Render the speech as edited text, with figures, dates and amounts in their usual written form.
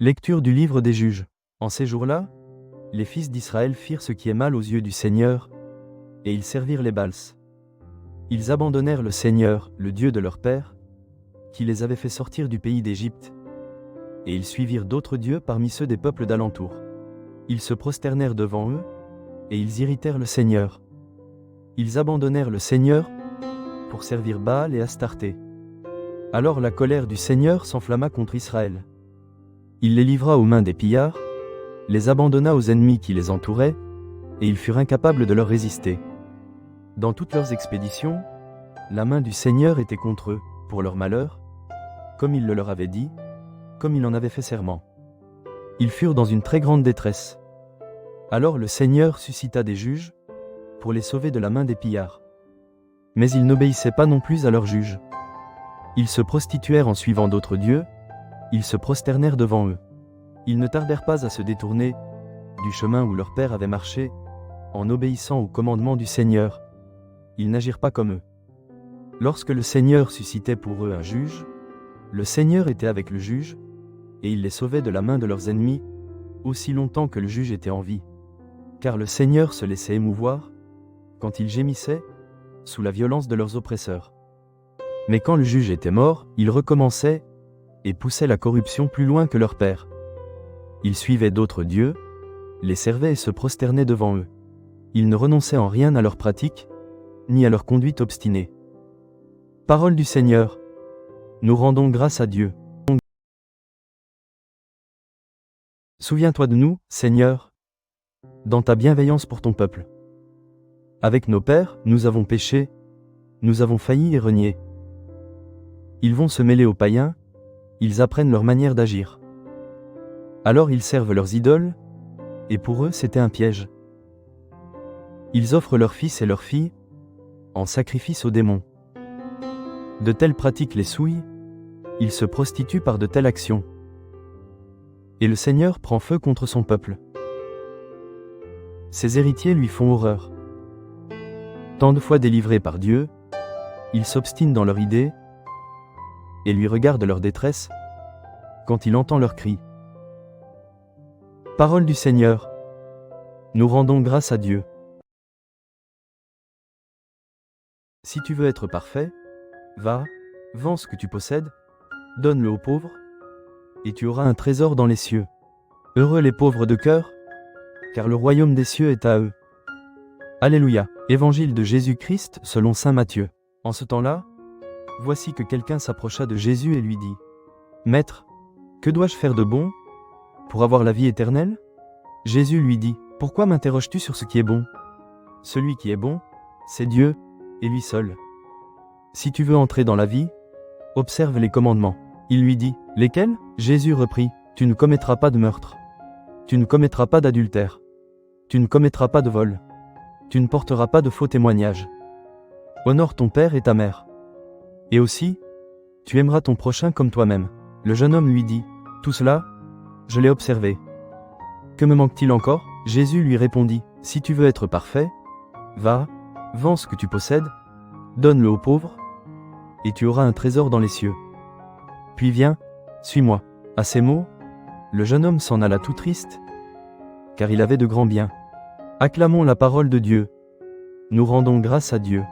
Lecture du livre des Juges. En ces jours-là, les fils d'Israël firent ce qui est mal aux yeux du Seigneur, et ils servirent les Baals. Ils abandonnèrent le Seigneur, le Dieu de leur père, qui les avait fait sortir du pays d'Égypte, et ils suivirent d'autres dieux parmi ceux des peuples d'alentour. Ils se prosternèrent devant eux, et ils irritèrent le Seigneur. Ils abandonnèrent le Seigneur pour servir Baal et Astarté. Alors la colère du Seigneur s'enflamma contre Israël. Il les livra aux mains des pillards, les abandonna aux ennemis qui les entouraient, et ils furent incapables de leur résister. Dans toutes leurs expéditions, la main du Seigneur était contre eux, pour leur malheur, comme il le leur avait dit, comme il en avait fait serment. Ils furent dans une très grande détresse. Alors le Seigneur suscita des juges, pour les sauver de la main des pillards. Mais ils n'obéissaient pas non plus à leurs juges. Ils se prostituèrent en suivant d'autres dieux, ils se prosternèrent devant eux. Ils ne tardèrent pas à se détourner du chemin où leur père avait marché, en obéissant au commandement du Seigneur. Ils n'agirent pas comme eux. Lorsque le Seigneur suscitait pour eux un juge, le Seigneur était avec le juge, et il les sauvait de la main de leurs ennemis, aussi longtemps que le juge était en vie. Car le Seigneur se laissait émouvoir, quand ils gémissaient, sous la violence de leurs oppresseurs. Mais quand le juge était mort, ils recommençaient, et poussaient la corruption plus loin que leur père. Ils suivaient d'autres dieux, les servaient et se prosternaient devant eux. Ils ne renonçaient en rien à leurs pratiques, ni à leur conduite obstinée. Parole du Seigneur. Nous rendons grâce à Dieu. Souviens-toi de nous, Seigneur, dans ta bienveillance pour ton peuple. Avec nos pères, nous avons péché, nous avons failli et renié. Ils vont se mêler aux païens, ils apprennent leur manière d'agir. Alors ils servent leurs idoles, et pour eux c'était un piège. Ils offrent leurs fils et leurs filles en sacrifice aux démons. De telles pratiques les souillent, ils se prostituent par de telles actions. Et le Seigneur prend feu contre son peuple. Ses héritiers lui font horreur. Tant de fois délivrés par Dieu, ils s'obstinent dans leur idée, et lui regardent leur détresse, quand il entend leurs cris. Parole du Seigneur. Nous rendons grâce à Dieu. Si tu veux être parfait, va, vends ce que tu possèdes, donne-le aux pauvres, et tu auras un trésor dans les cieux. Heureux les pauvres de cœur, car le royaume des cieux est à eux. Alléluia. Évangile de Jésus-Christ selon saint Matthieu. En ce temps-là, voici que quelqu'un s'approcha de Jésus et lui dit : Maître, que dois-je faire de bon pour avoir la vie éternelle ? Jésus lui dit : Pourquoi m'interroges-tu sur ce qui est bon ? Celui qui est bon, c'est Dieu, et lui seul. Si tu veux entrer dans la vie, observe les commandements. Il lui dit : Lesquels ? Jésus reprit : Tu ne commettras pas de meurtre. Tu ne commettras pas d'adultère. Tu ne commettras pas de vol. Tu ne porteras pas de faux témoignages. Honore ton père et ta mère. Et aussi, tu aimeras ton prochain comme toi-même. Le jeune homme lui dit : Tout cela, je l'ai observé. Que me manque-t-il encore ? Jésus lui répondit : Si tu veux être parfait, va, vends ce que tu possèdes, donne-le aux pauvres, et tu auras un trésor dans les cieux. Puis viens, suis-moi. À ces mots, le jeune homme s'en alla tout triste, car il avait de grands biens. Acclamons la parole de Dieu. Nous rendons grâce à Dieu.